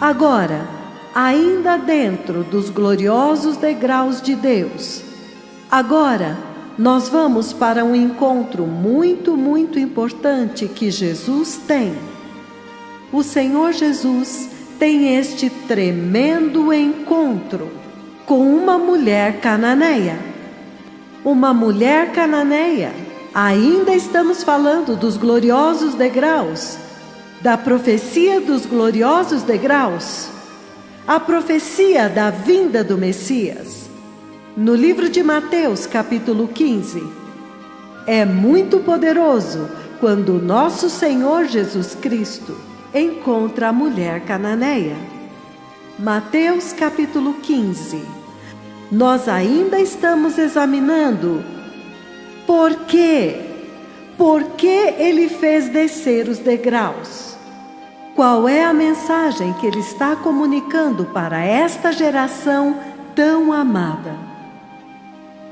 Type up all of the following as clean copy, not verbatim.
Agora, ainda dentro dos gloriosos degraus de Deus, agora nós vamos para um encontro muito importante que Jesus tem. O Senhor Jesus tem este tremendo encontro com uma mulher cananeia. Uma mulher cananeia. Ainda estamos falando dos gloriosos degraus, da profecia dos gloriosos degraus, a profecia da vinda do Messias. No livro de Mateus, capítulo 15, é muito poderoso quando nosso Senhor Jesus Cristo encontra a mulher cananeia. Mateus, capítulo 15. Nós ainda estamos examinando por que ele fez descer os degraus. Qual é a mensagem que ele está comunicando para esta geração tão amada?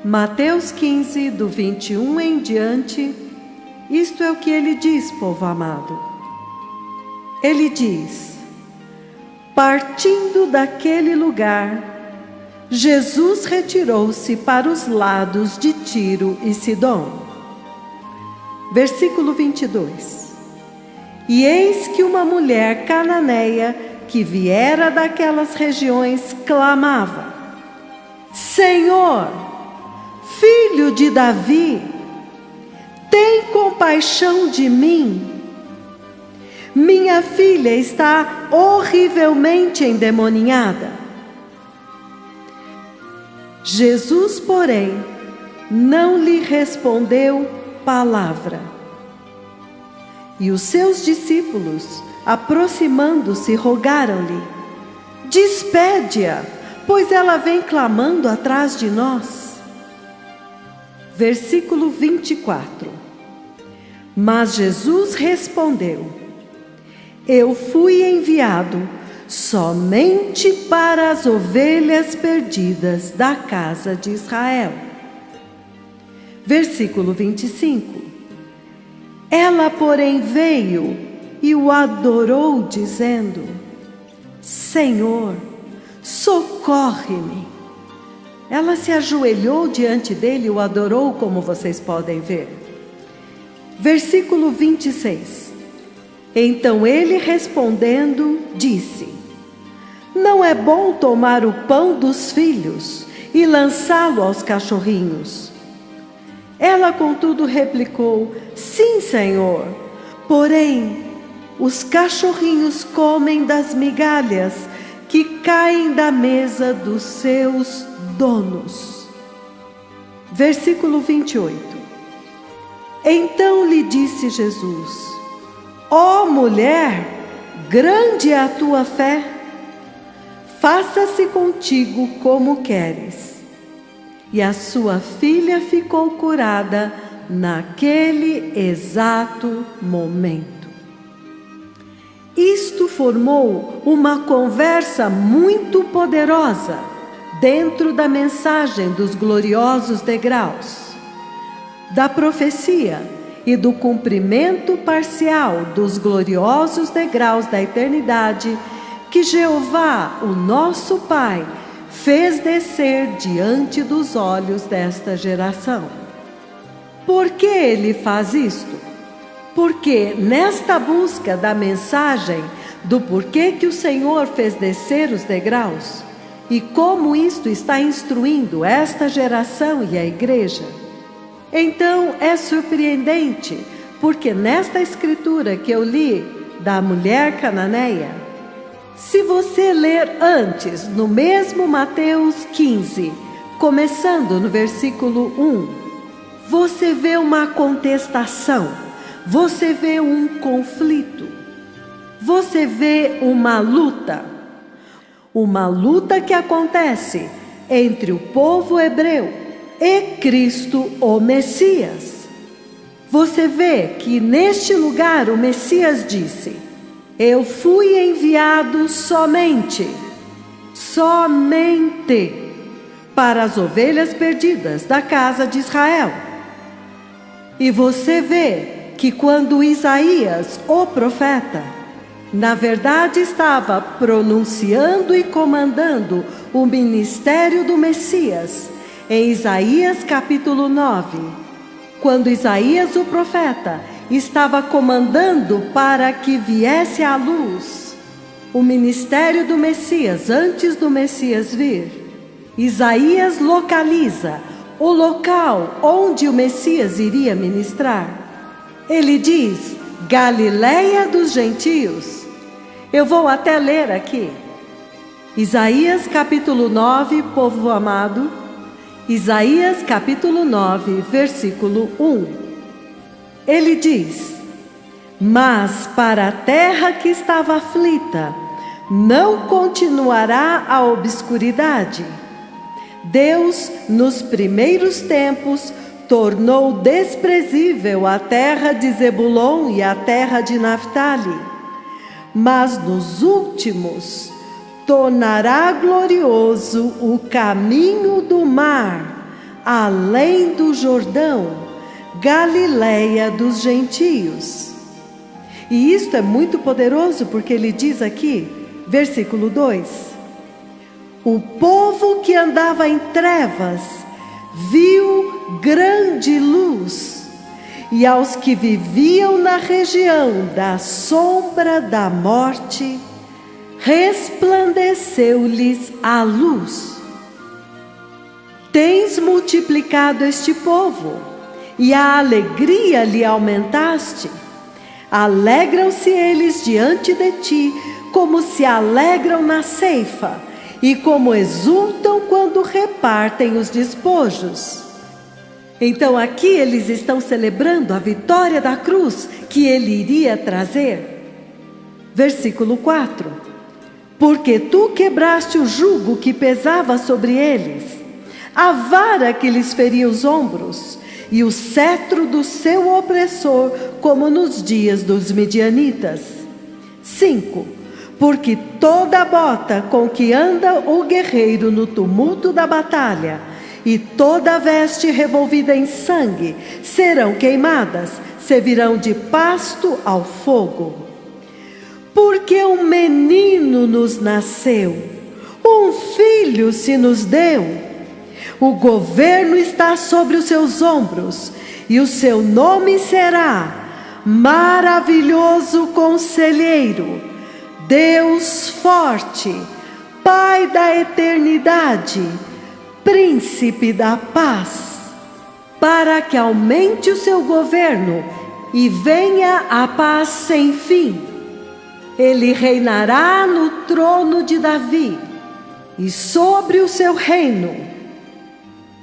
Mateus 15, do 21 em diante, isto é o que ele diz, povo amado. Ele diz: partindo daquele lugar, Jesus retirou-se para os lados de Tiro e Sidom. Versículo 22. E eis que uma mulher cananeia que viera daquelas regiões clamava: Senhor, filho de Davi, tem compaixão de mim. Minha filha está horrivelmente endemoniada. Jesus, porém, não lhe respondeu palavra. E os seus discípulos, aproximando-se, rogaram-lhe: despede-a, pois ela vem clamando atrás de nós. Versículo 24. Mas Jesus respondeu: eu fui enviado somente para as ovelhas perdidas da casa de Israel. Versículo 25. Ela, porém, veio e o adorou, dizendo: Senhor, socorre-me. Ela se ajoelhou diante dele e o adorou, como vocês podem ver. Versículo 26. Então ele, respondendo, disse: não é bom tomar o pão dos filhos e lançá-lo aos cachorrinhos. Ela, contudo, replicou: sim, Senhor, porém os cachorrinhos comem das migalhas que caem da mesa dos seus donos. Versículo 28. Então lhe disse Jesus: ó mulher, grande é a tua fé, faça-se contigo como queres. E a sua filha ficou curada naquele exato momento. Isto formou uma conversa muito poderosa dentro da mensagem dos gloriosos degraus, da profecia e do cumprimento parcial dos gloriosos degraus da eternidade que Jeová, o nosso Pai, fez descer diante dos olhos desta geração. Por que ele faz isto? Porque nesta busca da mensagem do porquê que o Senhor fez descer os degraus e como isto está instruindo esta geração e a igreja, então é surpreendente, porque nesta escritura que eu li da mulher cananeia, se você ler antes, no mesmo Mateus 15, começando no versículo 1, você vê uma contestação, você vê um conflito, você vê uma luta que acontece entre o povo hebreu e Cristo, o Messias. Você vê que neste lugar o Messias disse: eu fui enviado somente para as ovelhas perdidas da casa de Israel. E você vê que quando Isaías, o profeta, Na verdade, estava pronunciando e comandando o ministério do Messias, em Isaías capítulo 9, quando Isaías o profeta estava comandando para que viesse à luz o ministério do Messias antes do Messias vir. Isaías localiza o local onde o Messias iria ministrar. Ele diz: Galileia dos gentios. Eu vou até ler aqui. Isaías capítulo 9, povo amado. Isaías capítulo 9, versículo 1. Ele diz: Mas para a terra que estava aflita, não continuará a obscuridade. Deus, nos primeiros tempos, tornou desprezível a terra de Zebulon e a terra de Naftali. Mas nos últimos, tornará glorioso o caminho do mar, além do Jordão, Galileia dos gentios. E isto é muito poderoso, porque ele diz aqui, versículo 2: O povo que andava em trevas viu grande luz, e aos que viviam na região da sombra da morte, resplandeceu-lhes a luz. Tens multiplicado este povo, e a alegria lhe aumentaste. Alegram-se eles diante de ti, como se alegram na ceifa, e como exultam quando repartem os despojos. Então aqui eles estão celebrando a vitória da cruz que ele iria trazer. Versículo 4: Porque tu quebraste o jugo que pesava sobre eles, a vara que lhes feria os ombros, e o cetro do seu opressor, como nos dias dos midianitas. 5. Porque toda a bota com que anda o guerreiro no tumulto da batalha, e toda a veste revolvida em sangue, serão queimadas, servirão de pasto ao fogo. Porque um menino nos nasceu, um filho se nos deu. O governo está sobre os seus ombros, e o seu nome será Maravilhoso Conselheiro, Deus Forte, Pai da Eternidade, Príncipe da Paz. Para que aumente o seu governo e venha a paz sem fim. Ele reinará no trono de Davi e sobre o seu reino,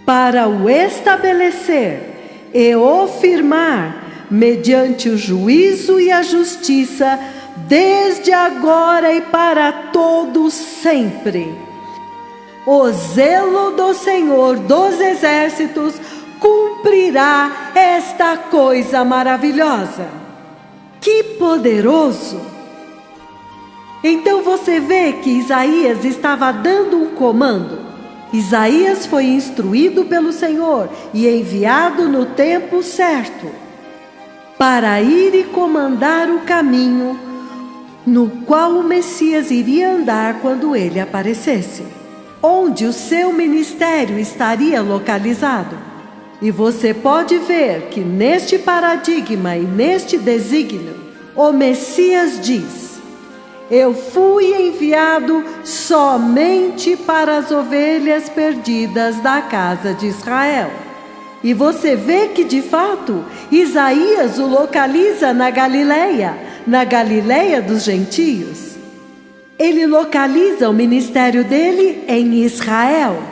para o estabelecer e o firmar mediante o juízo e a justiça, desde agora e para todos sempre. O zelo do Senhor dos Exércitos cumprirá esta coisa maravilhosa. Que poderoso! Então você vê que Isaías estava dando um comando. Isaías foi instruído pelo Senhor e enviado no tempo certo para ir e comandar o caminho no qual o Messias iria andar quando ele aparecesse, onde o seu ministério estaria localizado. E você pode ver que neste paradigma e neste desígnio, o Messias diz: Eu fui enviado somente para as ovelhas perdidas da casa de Israel. E você vê que de fato Isaías o localiza na Galileia dos gentios. Ele localiza o ministério dele em Israel.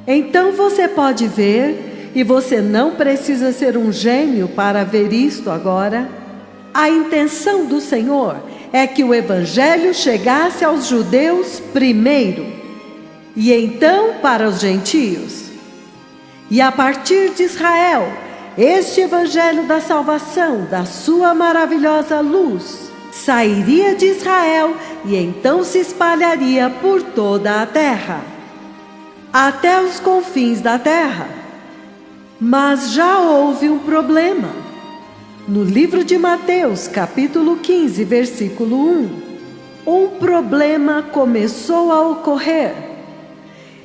Então você pode ver, e você não precisa ser um gênio para ver isto agora, a intenção do Senhor é que o evangelho chegasse aos judeus primeiro, e então para os gentios. E a partir de Israel, este evangelho da salvação, da sua maravilhosa luz, sairia de Israel e então se espalharia por toda a terra, até os confins da terra. Mas já houve um problema. No livro de Mateus, capítulo 15, versículo 1, um problema começou a ocorrer.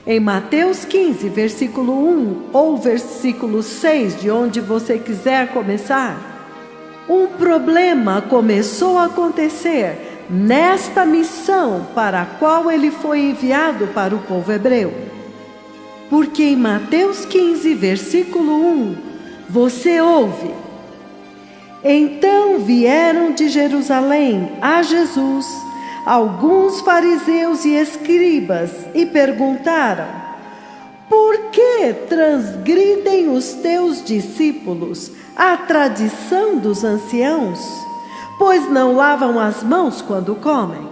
Em Mateus 15, versículo 1 ou versículo 6, de onde você quiser começar, um problema começou a acontecer nesta missão para a qual ele foi enviado para o povo hebreu. Porque em Mateus 15, versículo 1, você ouve: então vieram de Jerusalém a Jesus alguns fariseus e escribas e perguntaram: por que transgridem os teus discípulos a tradição dos anciãos, pois não lavam as mãos quando comem?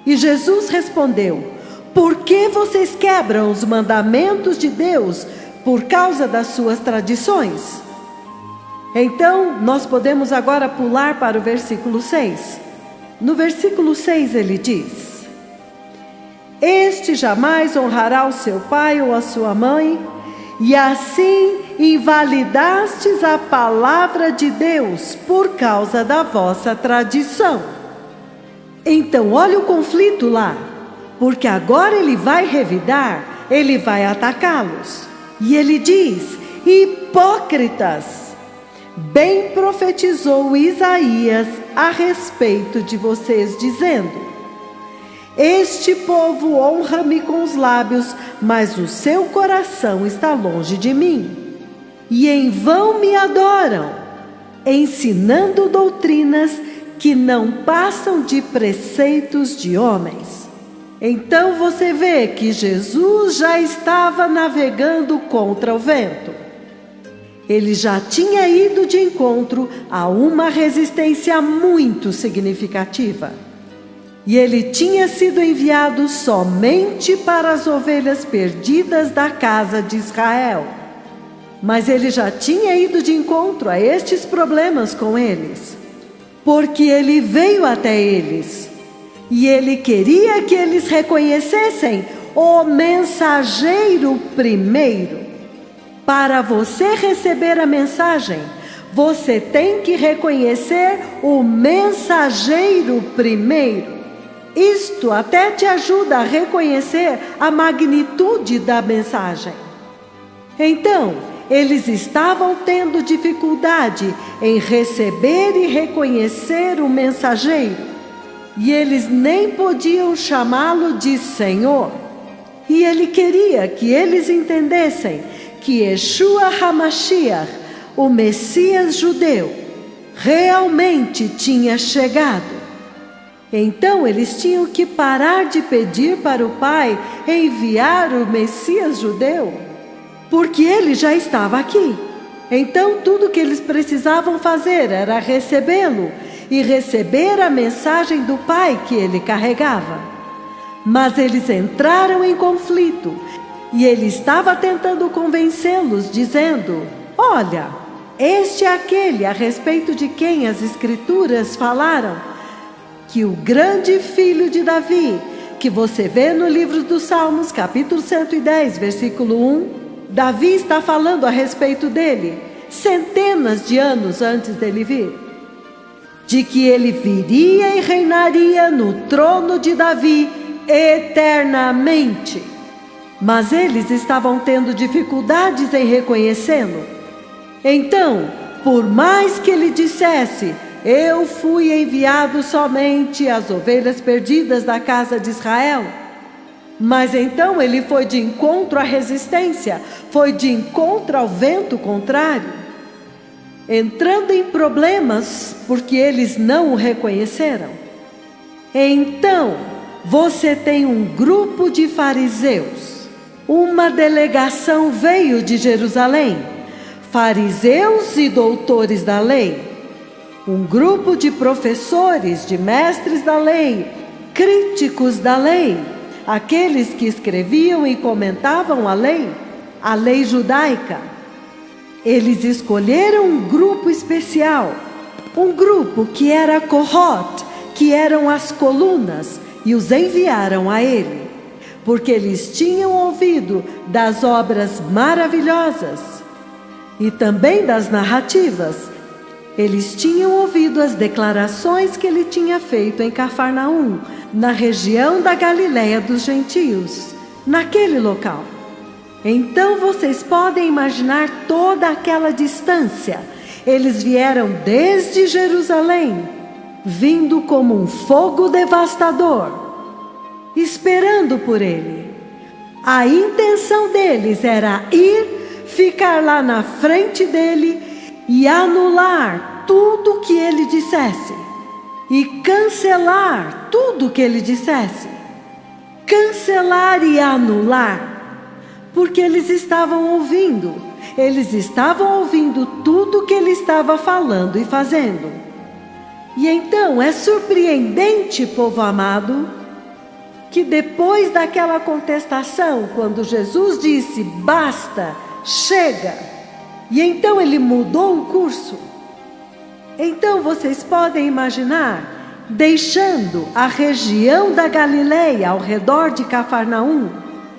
E Jesus respondeu: por que vocês quebram os mandamentos de Deus por causa das suas tradições? Então, nós podemos agora pular para o versículo 6. No versículo 6 ele diz: este jamais honrará o seu pai ou a sua mãe, e assim invalidastes a palavra de Deus por causa da vossa tradição. Então, olha o conflito lá, porque agora ele vai revidar, ele vai atacá-los. E ele diz: hipócritas! Bem profetizou Isaías a respeito de vocês, dizendo: este povo honra-me com os lábios, mas o seu coração está longe de mim. E em vão me adoram, ensinando doutrinas que não passam de preceitos de homens. Então você vê que Jesus já estava navegando contra o vento. Ele já tinha ido de encontro a uma resistência muito significativa. E ele tinha sido enviado somente para as ovelhas perdidas da casa de Israel. Mas ele já tinha ido de encontro a estes problemas com eles, porque ele veio até eles. E ele queria que eles reconhecessem o mensageiro primeiro. Para você receber a mensagem, você tem que reconhecer o mensageiro primeiro. Isto até te ajuda a reconhecer a magnitude da mensagem. Então, eles estavam tendo dificuldade em receber e reconhecer o mensageiro. E eles nem podiam chamá-lo de Senhor. E ele queria que eles entendessem que Yeshua HaMashiach, o Messias judeu, realmente tinha chegado. Então eles tinham que parar de pedir para o Pai enviar o Messias judeu, porque ele já estava aqui. Então tudo que eles precisavam fazer era recebê-lo e receber a mensagem do Pai que ele carregava. Mas eles entraram em conflito. E ele estava tentando convencê-los, dizendo: olha, este é aquele a respeito de quem as Escrituras falaram, que o grande filho de Davi, que você vê no livro dos Salmos, capítulo 110, versículo 1, Davi está falando a respeito dele, centenas de anos antes dele vir, de que ele viria e reinaria no trono de Davi eternamente. Mas eles estavam tendo dificuldades em reconhecê-lo. Então, por mais que ele dissesse: eu fui enviado somente às ovelhas perdidas da casa de Israel, mas então ele foi de encontro à resistência, foi de encontro ao vento contrário, entrando em problemas porque eles não o reconheceram. Então, você tem um grupo de fariseus. Uma delegação veio de Jerusalém, fariseus e doutores da lei, um grupo de professores, de mestres da lei, críticos da lei, aqueles que escreviam e comentavam a lei judaica. Eles escolheram um grupo especial, um grupo que era Kohot, que eram as colunas, e os enviaram a ele, porque eles tinham ouvido das obras maravilhosas e também das narrativas. Eles tinham ouvido as declarações que ele tinha feito em Cafarnaum, na região da Galiléia dos gentios, naquele local. Então vocês podem imaginar toda aquela distância. Eles vieram desde Jerusalém, vindo como um fogo devastador, esperando por ele. A intenção deles era ir, ficar lá na frente dele e anular tudo que ele dissesse, e cancelar tudo que ele dissesse. Cancelar e anular, porque eles estavam ouvindo tudo que ele estava falando e fazendo. E então é surpreendente, povo amado, que depois daquela contestação, quando Jesus disse basta, chega, e então ele mudou o curso. Então vocês podem imaginar, deixando a região da Galileia ao redor de Cafarnaum,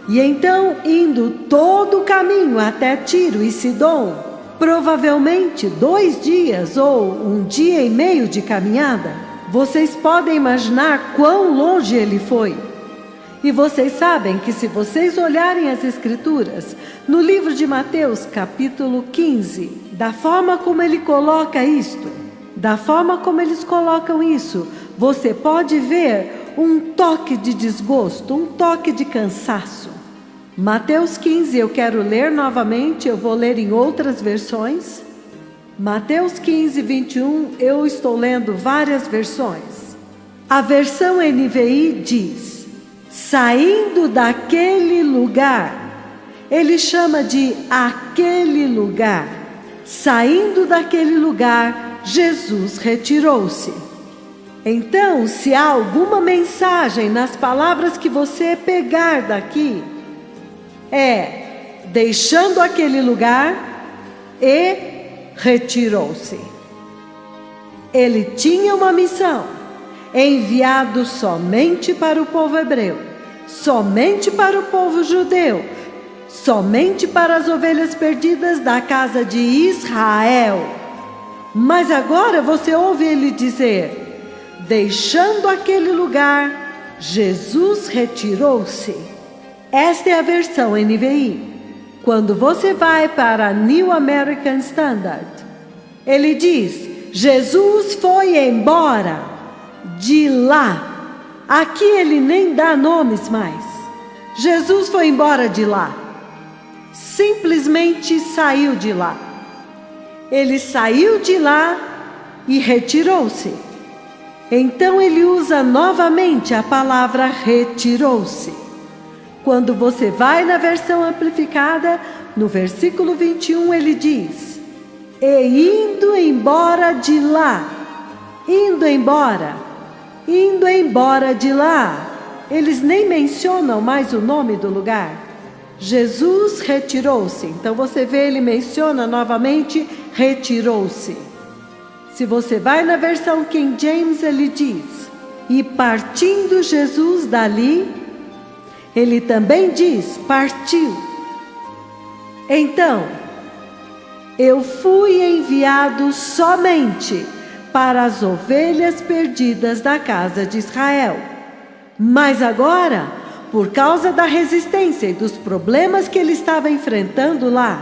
e então indo todo o caminho até Tiro e Sidom, provavelmente 2 dias ou 1 dia e meio de caminhada. Vocês podem imaginar quão longe ele foi. E vocês sabem que se vocês olharem as Escrituras, no livro de Mateus, capítulo 15, da forma como ele coloca isto, da forma como eles colocam isso, você pode ver um toque de desgosto, um toque de cansaço. Mateus 15, eu quero ler novamente, eu vou ler em outras versões. Mateus 15, 21, eu estou lendo várias versões. A versão NVI diz: saindo daquele lugar, ele chama de aquele lugar. Saindo daquele lugar, Jesus retirou-se. Então, se há alguma mensagem nas palavras que você pegar daqui, é deixando aquele lugar e retirou-se. Ele tinha uma missão, enviado somente para o povo hebreu, somente para o povo judeu, somente para as ovelhas perdidas da casa de Israel. Mas agora você ouve ele dizer: deixando aquele lugar, Jesus retirou-se. Esta é a versão NVI. Quando você vai para a New American Standard, ele diz: Jesus foi embora de lá. Aqui ele nem dá nomes mais. Jesus foi embora de lá. Simplesmente saiu de lá. Ele saiu de lá e retirou-se. Então ele usa novamente a palavra retirou-se. Quando você vai na versão amplificada, no versículo 21 ele diz: e indo embora de lá, indo embora de lá. Eles nem mencionam mais o nome do lugar. Jesus retirou-se. Então você vê, ele menciona novamente, retirou-se. Se você vai na versão King James, ele diz: e partindo Jesus dali, ele também diz, partiu. Então, eu fui enviado somente para as ovelhas perdidas da casa de Israel. Mas agora, por causa da resistência e dos problemas que ele estava enfrentando lá,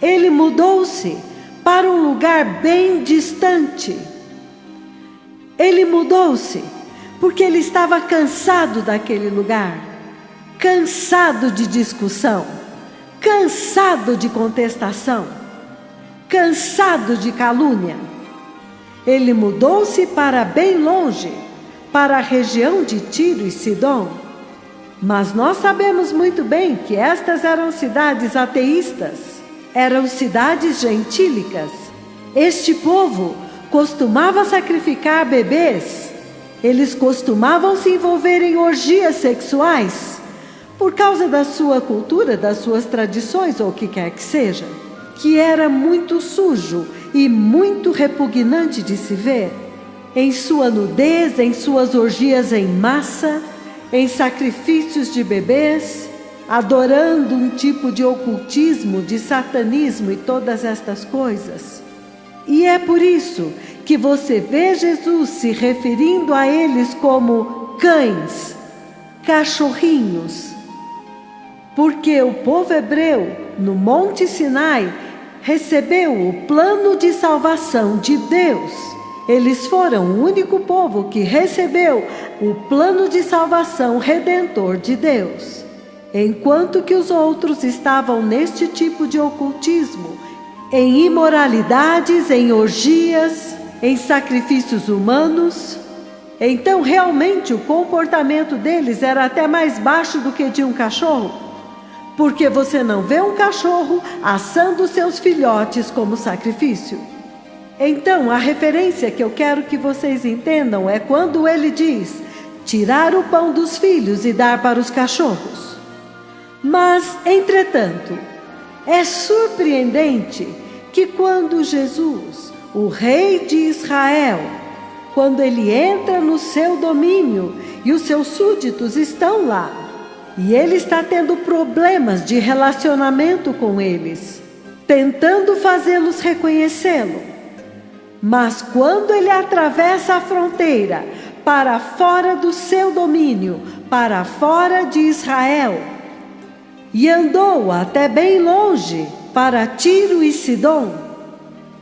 ele mudou-se para um lugar bem distante. Ele mudou-se porque ele estava cansado daquele lugar, cansado de discussão, cansado de contestação, cansado de calúnia. Ele mudou-se para bem longe, para a região de Tiro e Sidom. Mas nós sabemos muito bem que estas eram cidades ateístas, eram cidades gentílicas. Este povo costumava sacrificar bebês, eles costumavam se envolver em orgias sexuais, por causa da sua cultura, das suas tradições ou o que quer que seja, que era muito sujo e muito repugnante de se ver, em sua nudez, em suas orgias em massa, em sacrifícios de bebês, adorando um tipo de ocultismo, de satanismo e todas estas coisas. E é por isso que você vê Jesus se referindo a eles como cães, cachorrinhos. Porque o povo hebreu, no Monte Sinai, recebeu o plano de salvação de Deus. Eles foram o único povo que recebeu o plano de salvação redentor de Deus. Enquanto que os outros estavam neste tipo de ocultismo, em imoralidades, em orgias, em sacrifícios humanos. Então realmente o comportamento deles era até mais baixo do que de um cachorro, porque você não vê um cachorro assando seus filhotes como sacrifício. Então a referência que eu quero que vocês entendam é quando ele diz tirar o pão dos filhos e dar para os cachorros. Mas, entretanto, é surpreendente que quando Jesus, o rei de Israel, quando ele entra no seu domínio e os seus súditos estão lá, e ele está tendo problemas de relacionamento com eles, tentando fazê-los reconhecê-lo. Mas quando ele atravessa a fronteira para fora do seu domínio, para fora de Israel, e andou até bem longe, para Tiro e Sidom,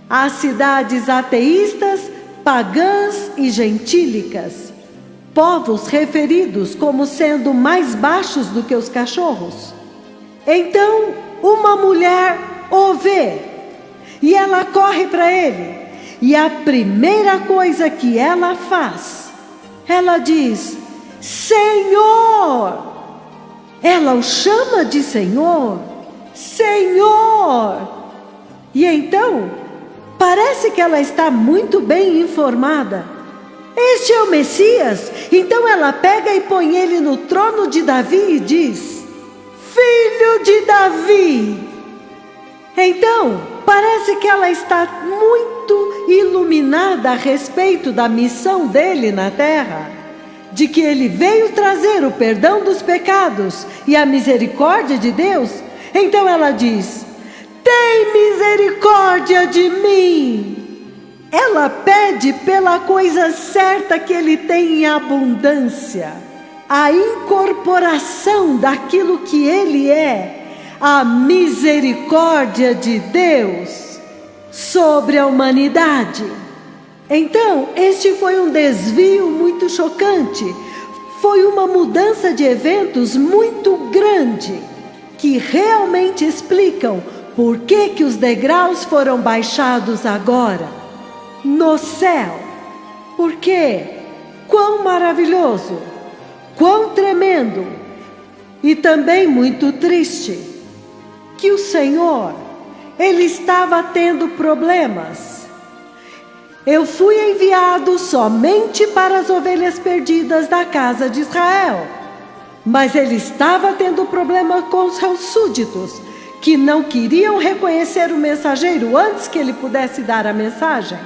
as cidades ateístas, pagãs e gentílicas, povos referidos como sendo mais baixos do que os cachorros. Então uma mulher o vê e ela corre para ele, e a primeira coisa que ela faz, ela diz: Senhor! Ela o chama de Senhor, Senhor! E então, parece que ela está muito bem informada. Este é o Messias. Então ela pega e põe ele no trono de Davi e diz: Filho de Davi! Então, parece que ela está muito iluminada a respeito da missão dele na terra, de que ele veio trazer o perdão dos pecados e a misericórdia de Deus. Então ela diz: tem misericórdia de mim. Ela pede pela coisa certa que ele tem em abundância, a incorporação daquilo que ele é, a misericórdia de Deus sobre a humanidade. Então, este foi um desvio muito chocante, foi uma mudança de eventos muito grande, que realmente explicam por que os degraus foram baixados agora, no céu. Porque quão maravilhoso, quão tremendo, e também muito triste, que o Senhor, ele estava tendo problemas. Eu fui enviado somente para as ovelhas perdidas da casa de Israel. Mas ele estava tendo problema com os seus súditos, que não queriam reconhecer o mensageiro antes que ele pudesse dar a mensagem,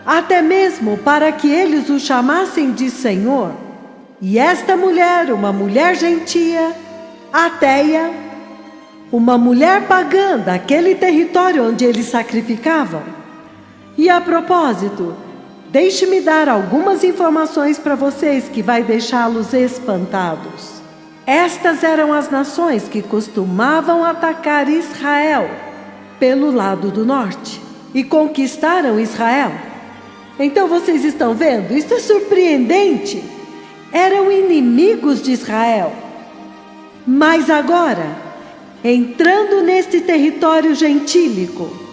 até mesmo para que eles o chamassem de Senhor. E esta mulher, uma mulher gentia, ateia, uma mulher pagã daquele território onde eles sacrificavam. E a propósito, deixe-me dar algumas informações para vocês que vai deixá-los espantados. Estas eram as nações que costumavam atacar Israel pelo lado do norte e conquistaram Israel. Então vocês estão vendo? Isso é surpreendente. Eram inimigos de Israel. Mas agora, entrando neste território gentílico,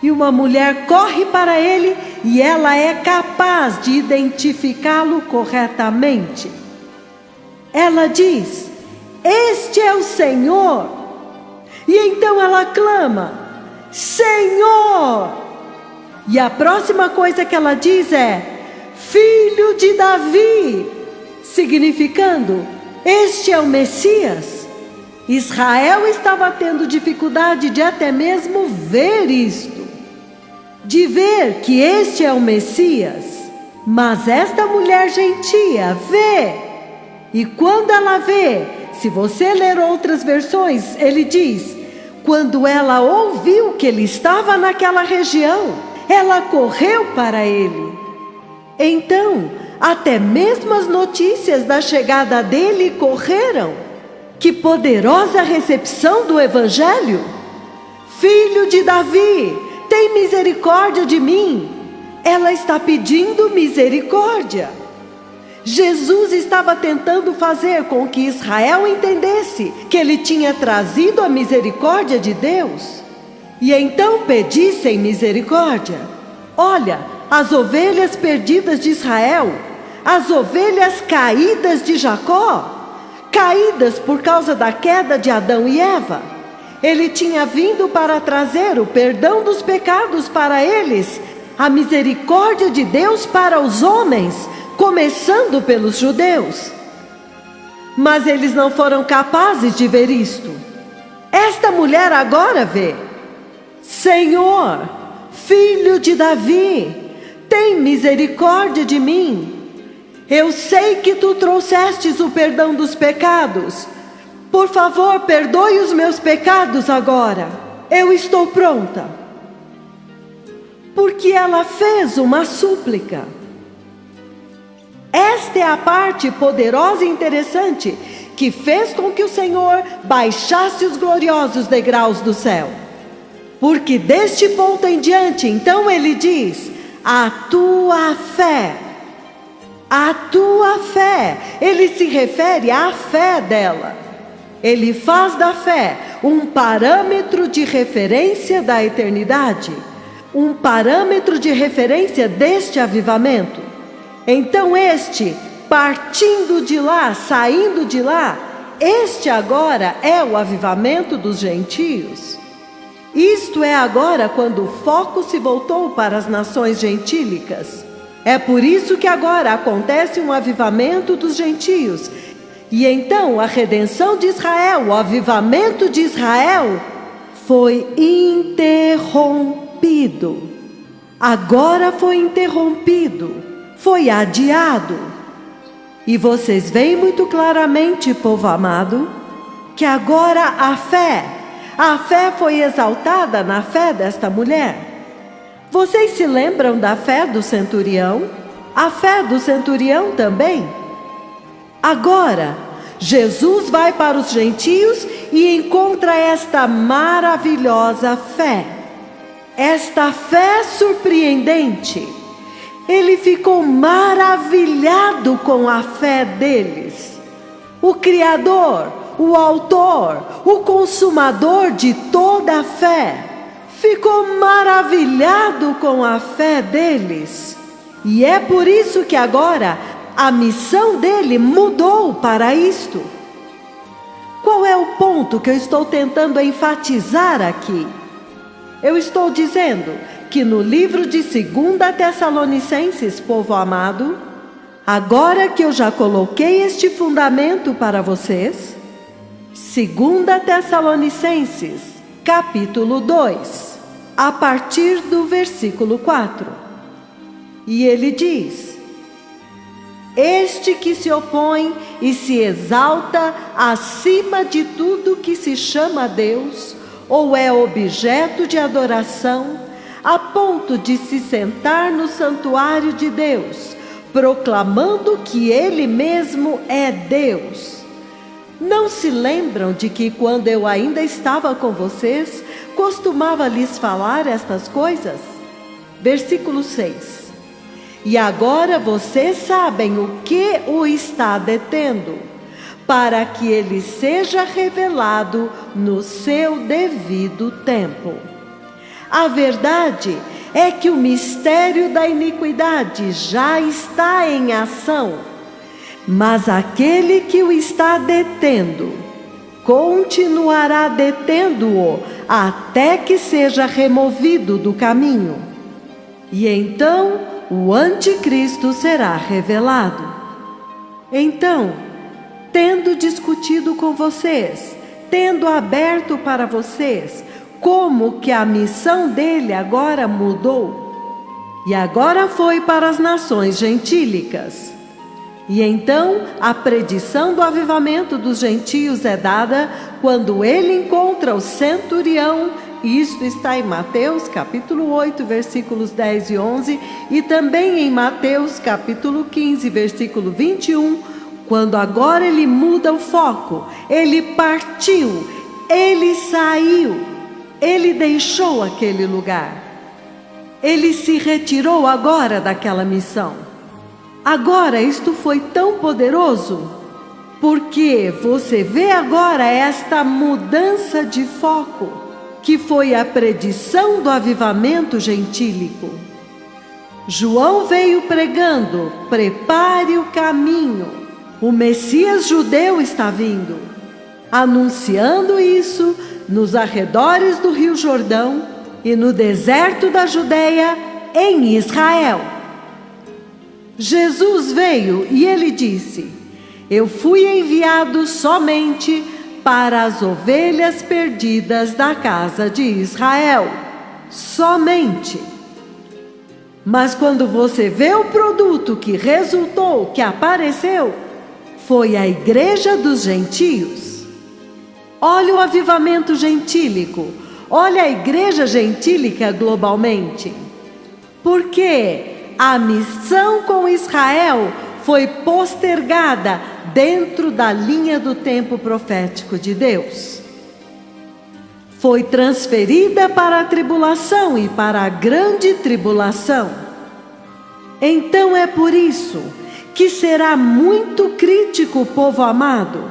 e uma mulher corre para ele e ela é capaz de identificá-lo corretamente. Ela diz: este é o Senhor. E então ela clama: Senhor! E a próxima coisa que ela diz é: Filho de Davi, significando: este é o Messias. Israel estava tendo dificuldade de até mesmo ver isto, de ver que este é o Messias. Mas esta mulher gentia vê, e quando ela vê, se você ler outras versões, ele diz: quando ela ouviu que ele estava naquela região, ela correu para ele. Então, até mesmo as notícias da chegada dele correram. Que poderosa recepção do Evangelho! Filho de Davi, tem misericórdia de mim. Ela está pedindo misericórdia. Jesus estava tentando fazer com que Israel entendesse que ele tinha trazido a misericórdia de Deus. E então pedissem misericórdia. Olha, as ovelhas perdidas de Israel, as ovelhas caídas de Jacó, caídas por causa da queda de Adão e Eva. Ele tinha vindo para trazer o perdão dos pecados para eles, a misericórdia de Deus para os homens, começando pelos judeus. Mas eles não foram capazes de ver isto. Esta mulher agora vê. Senhor, filho de Davi, tem misericórdia de mim. Eu sei que tu trouxestes o perdão dos pecados. Por favor, perdoe os meus pecados agora. Eu estou pronta. Porque ela fez uma súplica. Esta é a parte poderosa e interessante que fez com que o Senhor baixasse os gloriosos degraus do céu. Porque deste ponto em diante, então ele diz: a tua fé. A tua fé. Ele se refere à fé dela. Ele faz da fé um parâmetro de referência da eternidade, um parâmetro de referência deste avivamento. Então este, partindo de lá, saindo de lá, este agora é o avivamento dos gentios. Isto é agora quando o foco se voltou para as nações gentílicas. É por isso que agora acontece um avivamento dos gentios. E então a redenção de Israel, o avivamento de Israel, foi interrompido. Agora foi interrompido, foi adiado. E vocês veem muito claramente, povo amado, que agora a fé foi exaltada na fé desta mulher. Vocês se lembram da fé do centurião? A fé do centurião também. Agora, Jesus vai para os gentios e encontra esta maravilhosa fé. Esta fé surpreendente. Ele ficou maravilhado com a fé deles. O Criador, o Autor, o Consumador de toda a fé, ficou maravilhado com a fé deles. E é por isso que agora a missão dele mudou para isto. Qual é o ponto que eu estou tentando enfatizar aqui? Eu estou dizendo que no livro de 2 Tessalonicenses, povo amado, agora que eu já coloquei este fundamento para vocês, 2 Tessalonicenses, capítulo 2, a partir do versículo 4. E ele diz: este que se opõe e se exalta acima de tudo que se chama Deus, ou é objeto de adoração, a ponto de se sentar no santuário de Deus, proclamando que Ele mesmo é Deus. Não se lembram de que quando eu ainda estava com vocês, costumava lhes falar estas coisas? Versículo 6. E agora vocês sabem o que o está detendo, para que ele seja revelado no seu devido tempo. A verdade é que o mistério da iniquidade já está em ação, mas aquele que o está detendo, continuará detendo-o até que seja removido do caminho. E então o anticristo será revelado. Então, tendo discutido com vocês, tendo aberto para vocês como que a missão dele agora mudou, e agora foi para as nações gentílicas. E então a predição do avivamento dos gentios é dada quando ele encontra o centurião Isto está em Mateus capítulo 8, versículos 10 e 11, e também em Mateus capítulo 15, versículo 21, quando agora ele muda o foco, ele partiu, ele saiu, ele deixou aquele lugar. Ele se retirou agora daquela missão. Agora isto foi tão poderoso, porque você vê agora esta mudança de foco, que foi a predição do avivamento gentílico. João veio pregando: prepare o caminho, o Messias judeu está vindo, anunciando isso nos arredores do Rio Jordão e no deserto da Judeia, em Israel. Jesus veio e ele disse: eu fui enviado somente para as ovelhas perdidas da casa de Israel. Somente. Mas quando você vê o produto que resultou, que apareceu, foi a igreja dos gentios. Olha o avivamento gentílico. Olha a igreja gentílica globalmente. Porque a missão com Israel foi postergada dentro da linha do tempo profético de Deus. Foi transferida para a tribulação e para a grande tribulação. Então é por isso que será muito crítico, povo amado,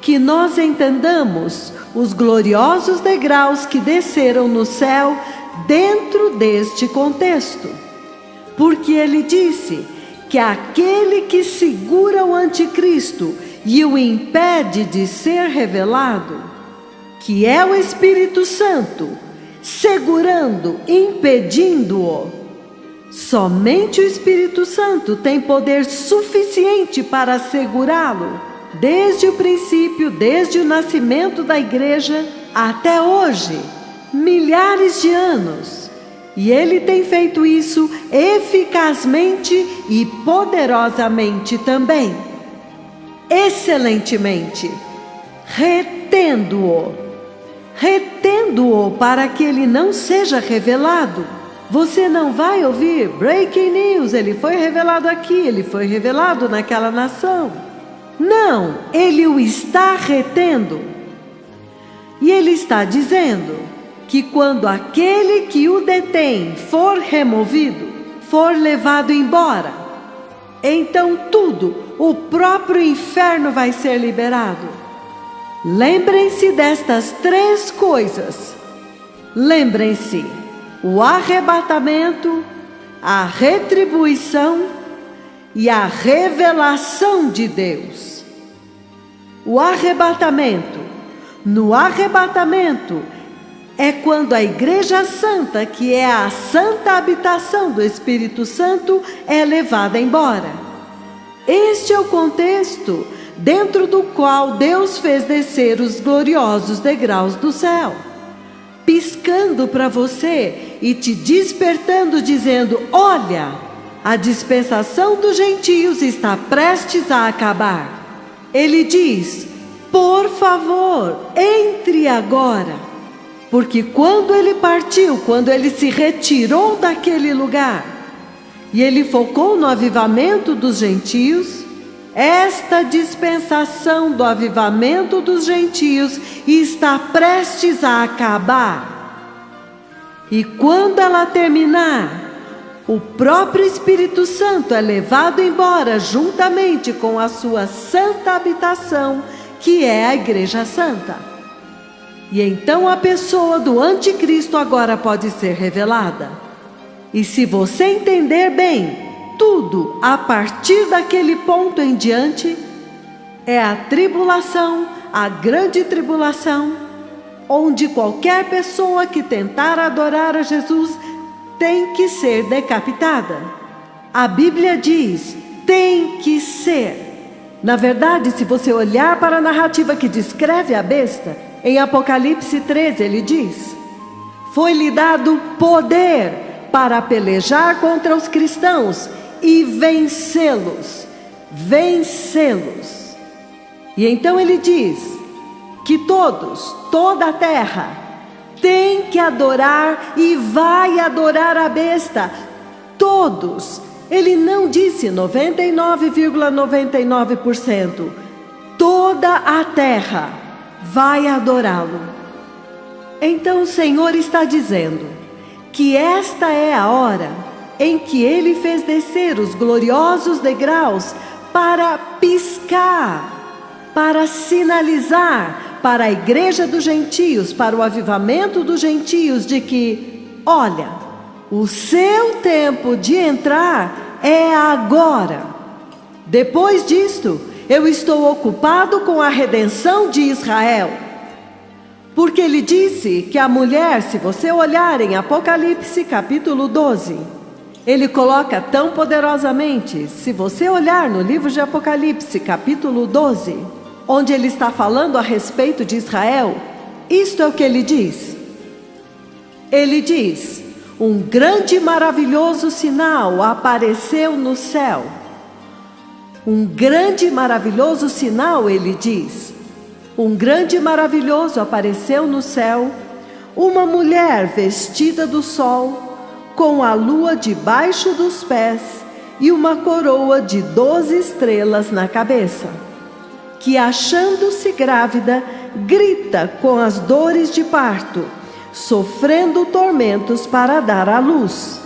que nós entendamos os gloriosos degraus que desceram no céu dentro deste contexto. Porque ele disse que aquele que segura o anticristo e o impede de ser revelado, que é o Espírito Santo, segurando, impedindo-o. Somente o Espírito Santo tem poder suficiente para segurá-lo, desde o princípio, desde o nascimento da igreja até hoje, milhares de anos. E ele tem feito isso eficazmente e poderosamente também. Excelentemente, retendo-o para que ele não seja revelado. Você não vai ouvir breaking news, ele foi revelado aqui, ele foi revelado naquela nação. Não, ele o está retendo. E ele está dizendo que quando aquele que o detém for removido, for levado embora, então tudo, o próprio inferno vai ser liberado. Lembrem-se destas três coisas. Lembrem-se: o arrebatamento, a retribuição e a revelação de Deus. O arrebatamento. No arrebatamento é quando a Igreja Santa, que é a santa habitação do Espírito Santo, é levada embora. Este é o contexto dentro do qual Deus fez descer os gloriosos degraus do céu, piscando para você e te despertando, dizendo: olha, a dispensação dos gentios está prestes a acabar. Ele diz: por favor, entre agora. Porque quando ele partiu, quando ele se retirou daquele lugar, e ele focou no avivamento dos gentios, esta dispensação do avivamento dos gentios está prestes a acabar. E quando ela terminar, o próprio Espírito Santo é levado embora juntamente com a sua santa habitação, que é a Igreja Santa. E então a pessoa do anticristo agora pode ser revelada. E se você entender bem, tudo a partir daquele ponto em diante é a tribulação, a grande tribulação, onde qualquer pessoa que tentar adorar a Jesus tem que ser decapitada. A Bíblia diz: tem que ser. Na verdade, se você olhar para a narrativa que descreve a besta, em Apocalipse 13 ele diz: foi-lhe dado poder para pelejar contra os cristãos e vencê-los. Vencê-los. E então ele diz que toda a terra tem que adorar e vai adorar a besta. Todos. Ele não disse 99,99%. Toda a terra vai adorá-lo. Então o Senhor está dizendo que esta é a hora em que Ele fez descer os gloriosos degraus para piscar, para sinalizar para a igreja dos gentios, para o avivamento dos gentios, de que, olha, o seu tempo de entrar é agora. Depois disto, eu estou ocupado com a redenção de Israel. Porque ele disse que a mulher, se você olhar em Apocalipse capítulo 12, ele coloca tão poderosamente, se você olhar no livro de Apocalipse capítulo 12, onde ele está falando a respeito de Israel, isto é o que ele diz. Ele diz: um grande e maravilhoso sinal apareceu no céu. Um grande e maravilhoso sinal, ele diz. Um grande e maravilhoso apareceu no céu, uma mulher vestida do sol, com a lua debaixo dos pés e uma coroa de 12 estrelas na cabeça, que, achando-se grávida, grita com as dores de parto, sofrendo tormentos para dar à luz.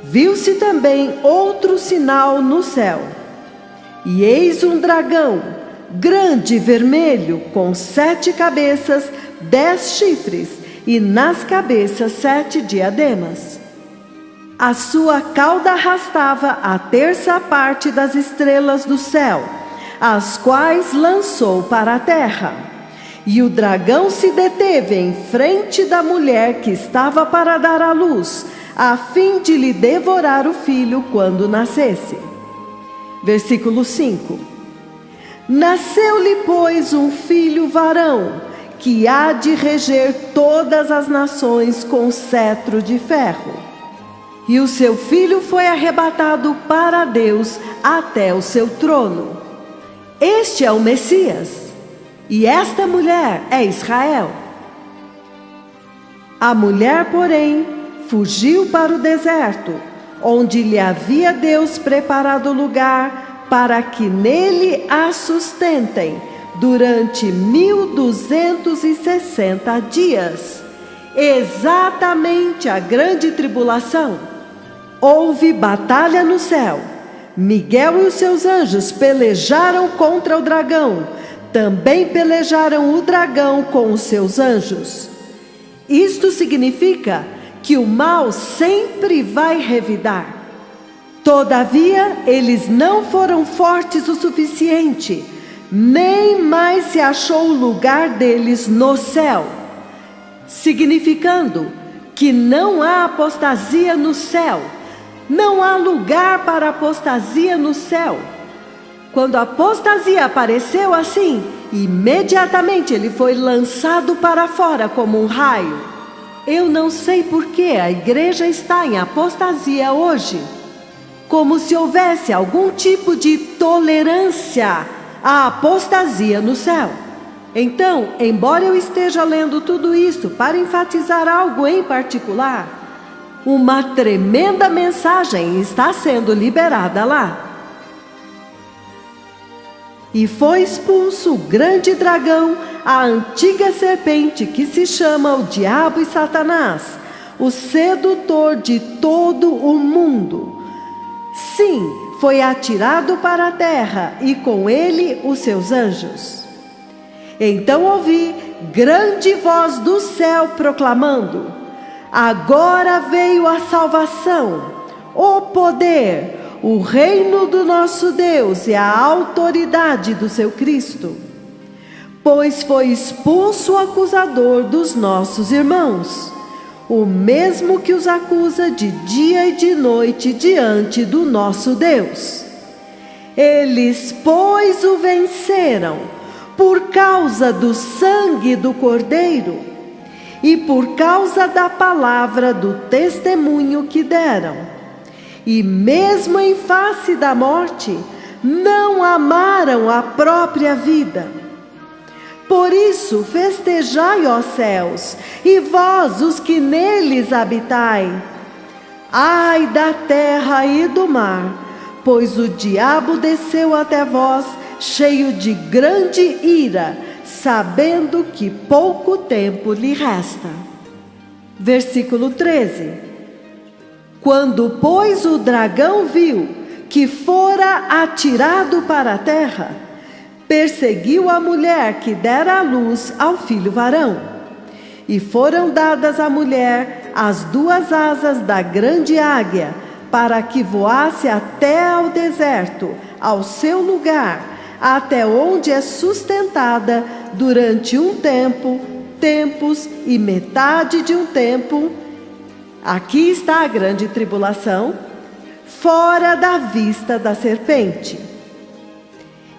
Viu-se também outro sinal no céu, e eis um dragão, grande e vermelho, com 7 cabeças, 10 chifres, e nas cabeças 7 diademas. A sua cauda arrastava a terça parte das estrelas do céu, as quais lançou para a terra. E o dragão se deteve em frente da mulher que estava para dar à luz, a fim de lhe devorar o filho quando nascesse. Versículo 5. Nasceu-lhe, pois, um filho varão, que há de reger todas as nações com cetro de ferro. E o seu filho foi arrebatado para Deus até o seu trono. Este é o Messias, e esta mulher é Israel. A mulher, porém, fugiu para o deserto, onde lhe havia Deus preparado lugar para que nele a sustentem durante 1260 dias, exatamente a grande tribulação. Houve batalha no céu. Miguel e os seus anjos pelejaram contra o dragão. Também pelejaram o dragão com os seus anjos. Isto significa que o mal sempre vai revidar. Todavia, eles não foram fortes o suficiente, nem mais se achou o lugar deles no céu, significando que não há apostasia no céu, não há lugar para apostasia no céu. Quando a apostasia apareceu assim, imediatamente ele foi lançado para fora como um raio. Eu não sei por que a igreja está em apostasia hoje, como se houvesse algum tipo de tolerância à apostasia no céu. Então, embora eu esteja lendo tudo isso para enfatizar algo em particular, uma tremenda mensagem está sendo liberada lá. E foi expulso o grande dragão, a antiga serpente que se chama o Diabo e Satanás, o sedutor de todo o mundo. Sim, foi atirado para a terra e com ele os seus anjos. Então ouvi grande voz do céu proclamando: agora veio a salvação, o poder, o reino do nosso Deus e a autoridade do seu Cristo. Pois foi expulso o acusador dos nossos irmãos, o mesmo que os acusa de dia e de noite diante do nosso Deus. Eles, pois, o venceram por causa do sangue do Cordeiro e por causa da palavra do testemunho que deram. E mesmo em face da morte, não amaram a própria vida. Por isso festejai, ó céus, e vós, os que neles habitai. Ai da terra e do mar, pois o diabo desceu até vós, cheio de grande ira, sabendo que pouco tempo lhe resta. Versículo 13. Quando, pois, o dragão viu que fora atirado para a terra, perseguiu a mulher que dera à luz ao filho varão. E foram dadas à mulher as 2 asas da grande águia, para que voasse até ao deserto, ao seu lugar, até onde é sustentada durante um tempo, tempos e metade de um tempo. Aqui está a grande tribulação, fora da vista da serpente.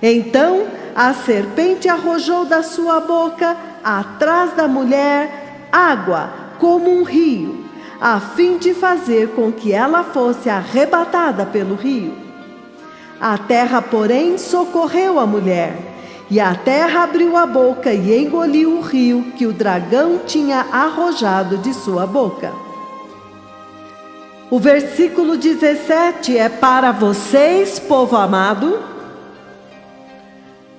Então a serpente arrojou da sua boca, atrás da mulher, água como um rio, a fim de fazer com que ela fosse arrebatada pelo rio. A terra, porém, socorreu a mulher, e a terra abriu a boca e engoliu o rio que o dragão tinha arrojado de sua boca. O versículo 17 é para vocês, povo amado.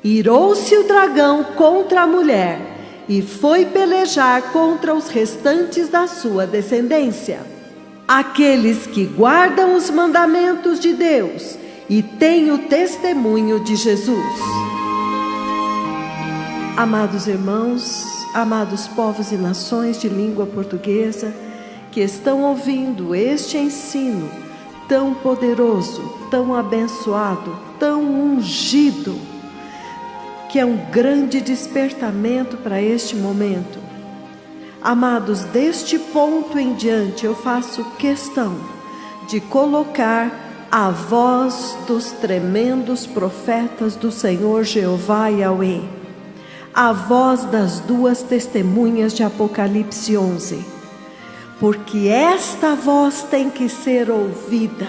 Irou-se o dragão contra a mulher e foi pelejar contra os restantes da sua descendência, aqueles que guardam os mandamentos de Deus e têm o testemunho de Jesus. Amados irmãos, amados povos e nações de língua portuguesa, que estão ouvindo este ensino tão poderoso, tão abençoado, tão ungido, que é um grande despertamento para este momento. Amados, deste ponto em diante eu faço questão de colocar a voz dos tremendos profetas do Senhor Jeová Yahweh, a voz das 2 testemunhas de Apocalipse 11, porque esta voz tem que ser ouvida,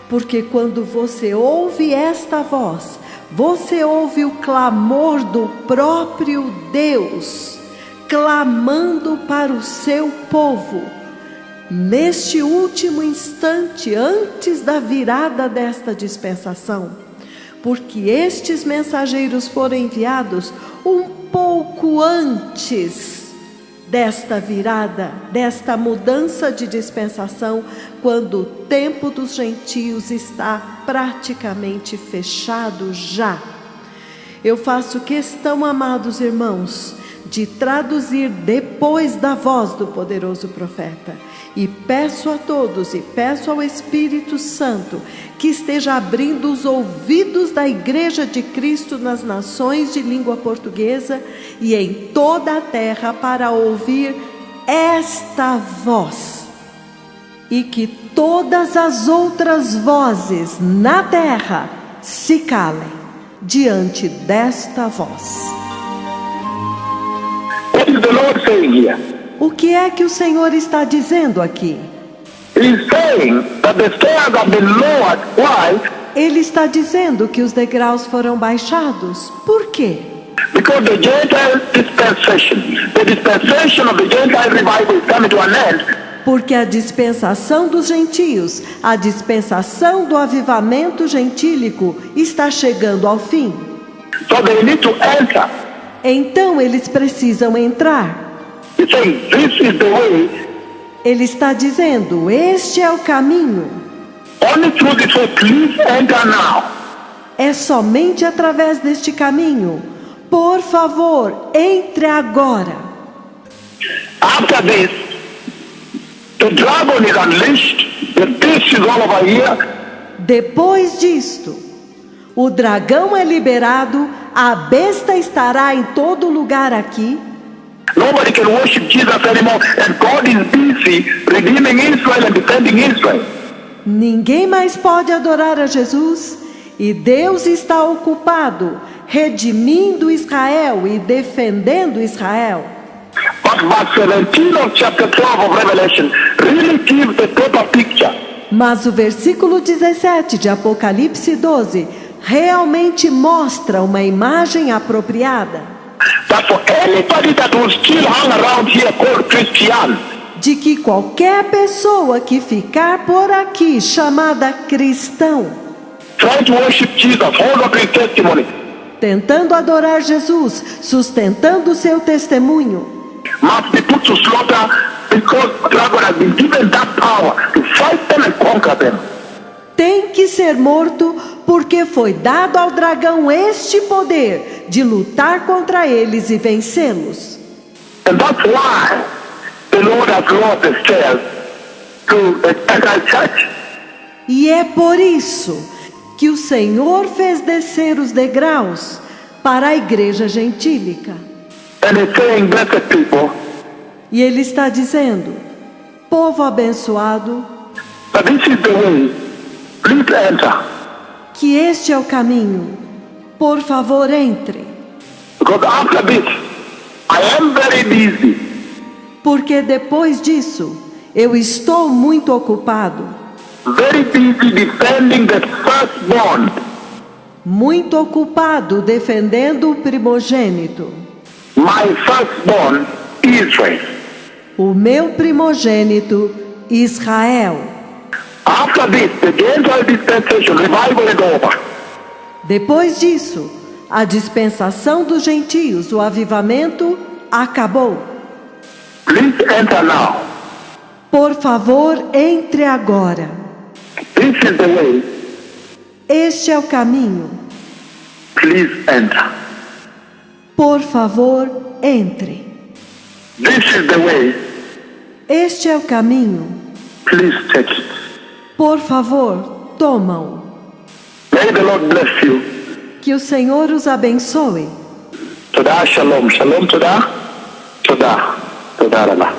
porque quando você ouve esta voz, você ouve o clamor do próprio Deus, clamando para o seu povo, neste último instante, antes da virada desta dispensação, porque estes mensageiros foram enviados um pouco antes desta virada, desta mudança de dispensação, quando o tempo dos gentios está praticamente fechado já. Eu faço questão, amados irmãos, de traduzir depois da voz do poderoso profeta. E peço a todos, e peço ao Espírito Santo, que esteja abrindo os ouvidos da Igreja de Cristo nas nações de língua portuguesa e em toda a terra para ouvir esta voz. E que todas as outras vozes na terra se calem diante desta voz. What is the Lord saying here? O que é que o Senhor está dizendo aqui? He's saying that the stairs have been lowered. Why? Ele está dizendo que os degraus foram baixados. Por quê? Because the Gentile dispensation, the dispensation of the Gentile revival is coming to an end. Porque a dispensação dos gentios, a dispensação do avivamento gentílico está chegando ao fim. So they need to enter. Então eles precisam entrar. He's saying this is the way. Ele está dizendo, este é o caminho. Only through this way, please enter now. É somente através deste caminho. Por favor, entre agora. After this, the dragon is unleashed. The beast is all over here. Depois disto, o dragão é liberado, a besta estará em todo lugar aqui. Nobody can worship Jesus anymore, and God is busy redeeming Israel and defending Israel. Ninguém mais pode adorar a Jesus, e Deus está ocupado redimindo Israel e defendendo Israel. But verse 17 of chapter 12 of Revelation really gives the total picture. Mas o versículo 17 de Apocalipse 12 realmente mostra uma imagem apropriada. that for anybody that will still hang around here called Christian, de que qualquer pessoa que ficar por aqui chamada cristão, trying to worship Jesus, hold up his testimony, tentando adorar Jesus, sustentando seu testemunho, must be put to slaughter because the dragon has been given that power to fight them and conquer them. tem que ser morto, porque foi dado ao dragão este poder de lutar contra eles e vencê-los. And that's why the Lord has lowered the stairs to the Gentile church. E é por isso que o Senhor fez descer os degraus para a igreja gentílica. And he's saying, blessed people, E ele está dizendo: povo abençoado, that this is the way. Please enter. que este é o caminho. Por favor, entre. Because after this, I am very busy. Porque depois disso, eu estou muito ocupado. Very busy defending the firstborn. Muito ocupado defendendo o primogênito. My firstborn, Israel. O meu primogênito, Israel. After this, the Gentile dispensation, revival is over. Depois disso, a dispensação dos gentios, o avivamento, acabou. Please enter now. Por favor, entre agora. This is the way. Este é o caminho. Please enter. Por favor, entre. This is the way. Este é o caminho. Please take it. Por favor, toma-o. May the Lord bless you. Que o Senhor os abençoe. Todah, shalom. Shalom, todah. Todah. Todah, Allah.